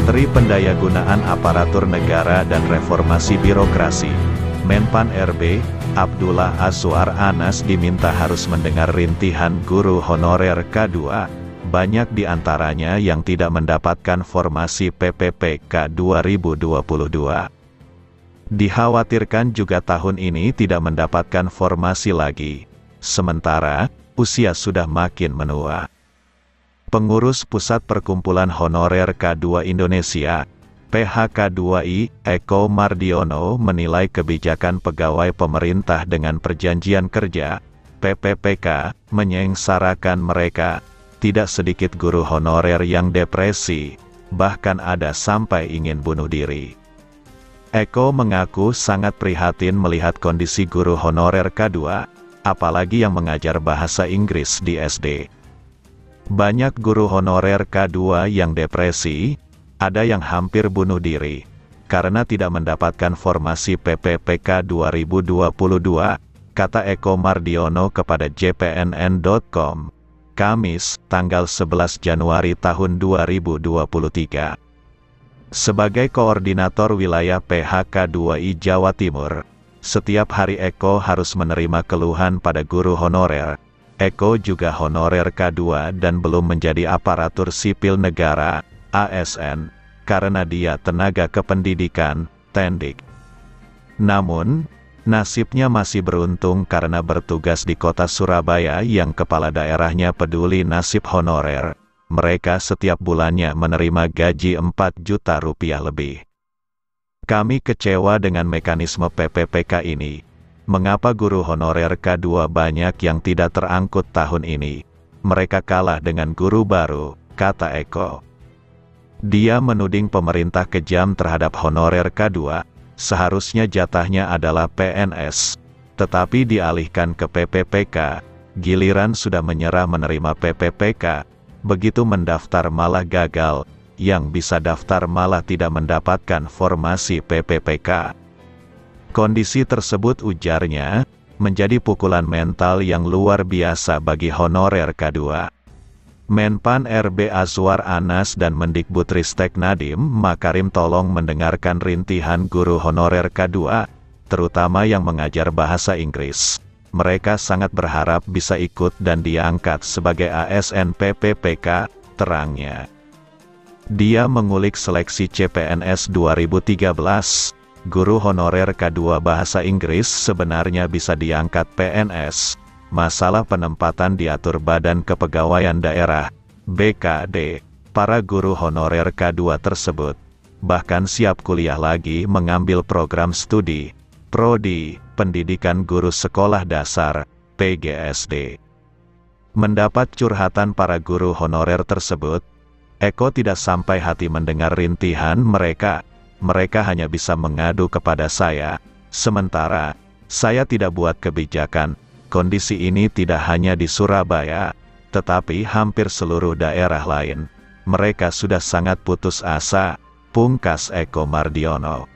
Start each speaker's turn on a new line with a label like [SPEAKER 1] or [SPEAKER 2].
[SPEAKER 1] Menteri Pendayagunaan Aparatur Negara dan Reformasi Birokrasi, Menpan RB, Abdullah Azwar Anas diminta harus mendengar rintihan guru honorer K2, banyak di antaranya yang tidak mendapatkan formasi PPPK 2022. Dikhawatirkan juga tahun ini tidak mendapatkan formasi lagi, sementara usia sudah makin menua. Pengurus Pusat Perkumpulan Honorer K2 Indonesia, PHK2I, Eko Mardiono menilai kebijakan pegawai pemerintah dengan perjanjian kerja, PPPK, menyengsarakan mereka. Tidak sedikit guru honorer yang depresi, bahkan ada sampai ingin bunuh diri. Eko mengaku sangat prihatin melihat kondisi guru honorer K2, apalagi yang mengajar bahasa Inggris di SD. Banyak guru honorer K2 yang depresi, ada yang hampir bunuh diri, karena tidak mendapatkan formasi PPPK 2022, kata Eko Mardiono kepada jpnn.com, Kamis, tanggal 11 Januari tahun 2023. Sebagai koordinator wilayah PHK2I Jawa Timur, setiap hari Eko harus menerima keluhan pada guru honorer. Eko juga honorer K2 dan belum menjadi aparatur sipil negara, ASN, karena dia tenaga kependidikan, Tendik. Namun, nasibnya masih beruntung karena bertugas di kota Surabaya yang kepala daerahnya peduli nasib honorer. Mereka setiap bulannya menerima gaji 4 juta rupiah lebih. Kami kecewa dengan mekanisme PPPK ini. Mengapa guru honorer K2 banyak yang tidak terangkut tahun ini? Mereka kalah dengan guru baru, kata Eko. Dia menuding pemerintah kejam terhadap honorer K2, seharusnya jatahnya adalah PNS, tetapi dialihkan ke PPPK, giliran sudah menyerah menerima PPPK, begitu mendaftar malah gagal, yang bisa daftar malah tidak mendapatkan formasi PPPK. Kondisi tersebut, ujarnya, menjadi pukulan mental yang luar biasa bagi honorer K2. Menpan RB Azwar Anas dan Mendikbudristek Nadiem Makarim tolong mendengarkan rintihan guru honorer K2, terutama yang mengajar bahasa Inggris. Mereka sangat berharap bisa ikut dan diangkat sebagai ASN PPPK, terangnya. Dia mengulik seleksi CPNS 2013. Guru honorer K2 bahasa Inggris sebenarnya bisa diangkat PNS. Masalah penempatan diatur Badan Kepegawaian Daerah, BKD. Para guru honorer K2 tersebut bahkan siap kuliah lagi mengambil program studi, Prodi, Pendidikan Guru Sekolah Dasar, PGSD. Mendapat curhatan para guru honorer tersebut, Eko tidak sampai hati mendengar rintihan mereka. Mereka hanya bisa mengadu kepada saya, sementara saya tidak buat kebijakan. Kondisi ini tidak hanya di Surabaya, tetapi hampir seluruh daerah lain. Mereka sudah sangat putus asa, pungkas Eko Mardiono.